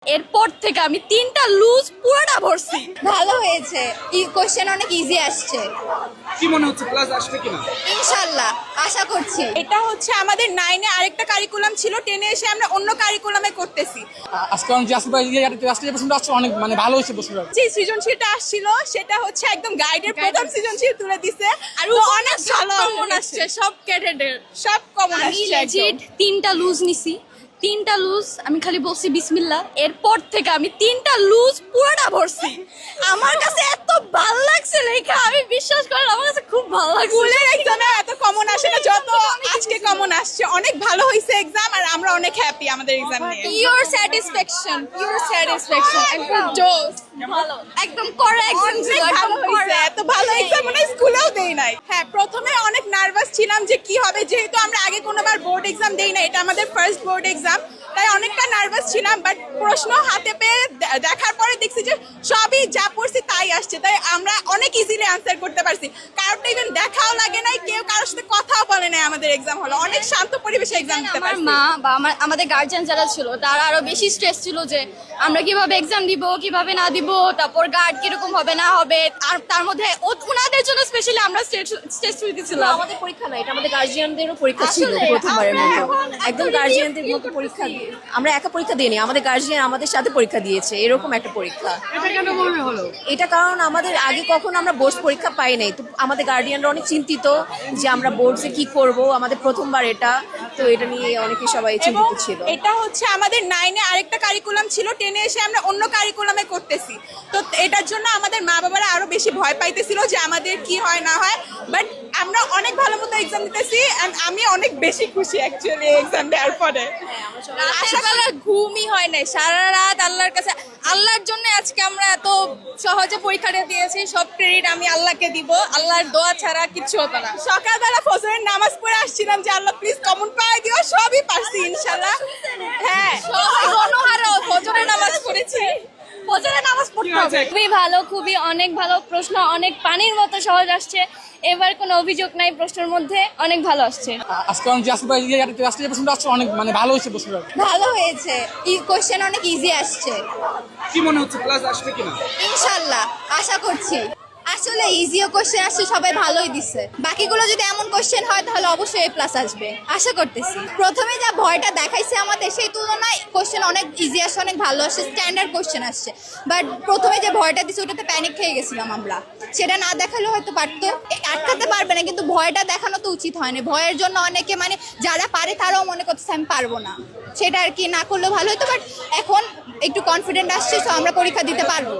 এরপর থেকে আমি 3টা লুজ পুরোটা ভরছি। ভালো হয়েছে, কোশ্চেন অনেক ইজি আসছে। কি মনে হচ্ছে ক্লাস আসবে কিনা? ইনশাআল্লাহ আশা করছি। এটা হচ্ছে আমাদের 9-এ আরেকটা কারিকুলাম ছিল, 10-এ এসে আমরা অন্য কারিকুলামে করতেছি। আজকে অনেক রাষ্ট্রীয় প্রশ্নটা আসছে অনেক ভালো হয়েছে প্রশ্নটা। যে সৃজনশীলটা আসছিল সেটা হচ্ছে একদম গাইডের প্রথম সৃজনশীল তুলে দিছে, আর অনেক ভালো কমন আসছে সব ক্যাডেটের। সব কমন আমি আসছে legit 3টা লুজ নিছি। 3টা লুজ আমি খালি বলছি বিসমিল্লাহ। এরপর থেকে আমি 3টা লুজ পুরোটা ভরছি। আমার কাছে এত ভালো লাগছে লেখা, আমি বিশ্বাস করেন আমার কাছে খুব ভালো লাগছে। স্কুলের এক্সামে এত কমন আসে না যত আজকে কমন আসছে। অনেক ভালো হয়েছে এক্সাম, আর আমরা অনেক হ্যাপি আমাদের এক্সাম নিয়ে। পিওর স্যাটিসফ্যাকশন, একদম জোস। ভালো, একদম করা এক্সাম ছিল, অনেক একদম ভালো হয়েছে, করা। এত ভালো এক্সাম মনে হয় স্কুলেও দেই নাই। হ্যাঁ, প্রথমে অনেক নার্ভাস ছিলাম যে কি হবে, যেহেতু আমরা আগে কোনোবার বোর্ড এক্সাম দেই না, এটা আমাদের ফার্স্ট বোর্ড এক্সাম, তাই অনেকটা নার্ভাস ছিলাম। বাট প্রশ্ন হাতে পেয়ে দেখার পরে দেখছি যে সবই যা পড়ছি তাই আসছে, তাই আমরা অনেক ইজিলি আনসার করতে পারছি। কারোরটা ইভেন দেখাও লাগে নাই, কেউ কারোর সাথে কথাও বলে নাই। আমাদের এক্সাম হলো অনেক শান্ত পরিবেশে এক্সাম দিতে আমার পারছি। মা বা আমাদের গার্জিয়ান যারা ছিল তারা আরো বেশি স্ট্রেস ছিল যে আমরা কিভাবে এক্সাম দিব, কিভাবে না দিব, তারপর গার্ড কিরকম হবে না হবে। আর তার মধ্যে ওনাদের জন্য স্পেশালি আমরা স্ট্রেস ফ্রি ছিলাম। আমাদের পরীক্ষা না, এটা আমাদের গার্জিয়ানদেরও পরীক্ষা ছিল আসলে, প্রথমবারের মতো। একদম আসলে গার্জিয়ানদের মতো পরীক্ষা আমরা একা পরীক্ষা দিইনি, আমাদের গার্জিয়ান আমাদের সাথে পরীক্ষা দিয়েছে, এরকম একটা পরীক্ষা। এটা কেন মনে হলো? এটা কারণ আমাদের আগে কখনো আমরা বোর্ড পরীক্ষা পাই নাই, তো আমাদের গার্ডিয়ানরা অনেক চিন্তিত যে আমরা বোর্ডসে কি করব, আমাদের প্রথমবার এটা, তো এটা নিয়ে অনেকে সবাই এবং চিন্তিত ছিল। এটা হচ্ছে আমাদের 9-এ আরেকটা কারিকুলাম ছিল, 10-এ এসে আমরা অন্য কারিকুলামে করতেছি। তো এটার জন্য আমাদের মা বাবারা আরো বেশি ভয় পাইতেছিল যে আমাদের কি হয় না হয়। বাট আমরা অনেক ভালো মতো এক্সাম দিতেছি, এন্ড আমি অনেক বেশি খুশি অ্যাকচুয়ালি এক্সাম দেওয়ার পরে। রাতের বেলা ঘুমই হয় নাই, সারা রাত আল্লাহর কাছে, আল্লাহর জন্য আজকে আমরা এত সহজে পরীক্ষাটা দিয়েছি। সব ক্রেডিট আমি আল্লাহকে দিব, আল্লাহর দোয়া ছাড়া কিচ্ছু হতো না। সকালবেলা ফজরের নামাজ পড়ে আসছিলাম যে আল্লাহ প্লিজ কমন পাই দিও, সবই পারছি ইনশাআল্লাহ। হ্যাঁ, গণহারা ফজরের নামাজ পড়েছি, ফজরের নামাজ পড়তে হবে। খুবই ভালো, খুবই অনেক ভালো প্রশ্ন, অনেক পানির মতো সহজ আসছে। এবার কোনো অভিযোগ নাই প্রশ্নের মধ্যে, অনেক ভালো আসছে। আজকে অনেক রাষ্ট্রীয় প্রশ্নটা আসছে অনেক ভালো হয়েছে প্রশ্নটা। ভালো হয়েছে, কোশ্চেন অনেক ইজি আসছে। কি মনে হচ্ছে ক্লাস আসবে কিনা? ইনশাআল্লাহ আশা করছি। আসলে ইজিও কোশ্চেন আসছে, সবাই ভালোই দিচ্ছে। বাকিগুলো যদি এমন কোশ্চেন হয় তাহলে অবশ্যই A+ আসবে আশা করতেছি। প্রথমে যা ভয়টা দেখাইছে আমাদের, সেই তুলনায় কোশ্চেন অনেক ইজি আসছে, অনেক ভালো আসছে, স্ট্যান্ডার্ড কোশ্চেন আসছে। বাট প্রথমে যে ভয়টা দিচ্ছে ওটাতে প্যানিক খেয়ে গেছিলাম আমরা। সেটা না দেখালে হয়তো পারতো, আটকাতে পারবে না, কিন্তু ভয়টা দেখানো তো উচিত হয় না। ভয়ের জন্য অনেকে মানে যারা পারে তারাও মনে করতেছে আমি পারবো না, সেটা আর কি না করলেও ভালো হতো। বাট এখন একটু কনফিডেন্ট আসছে, তো আমরা পরীক্ষা দিতে পারবো।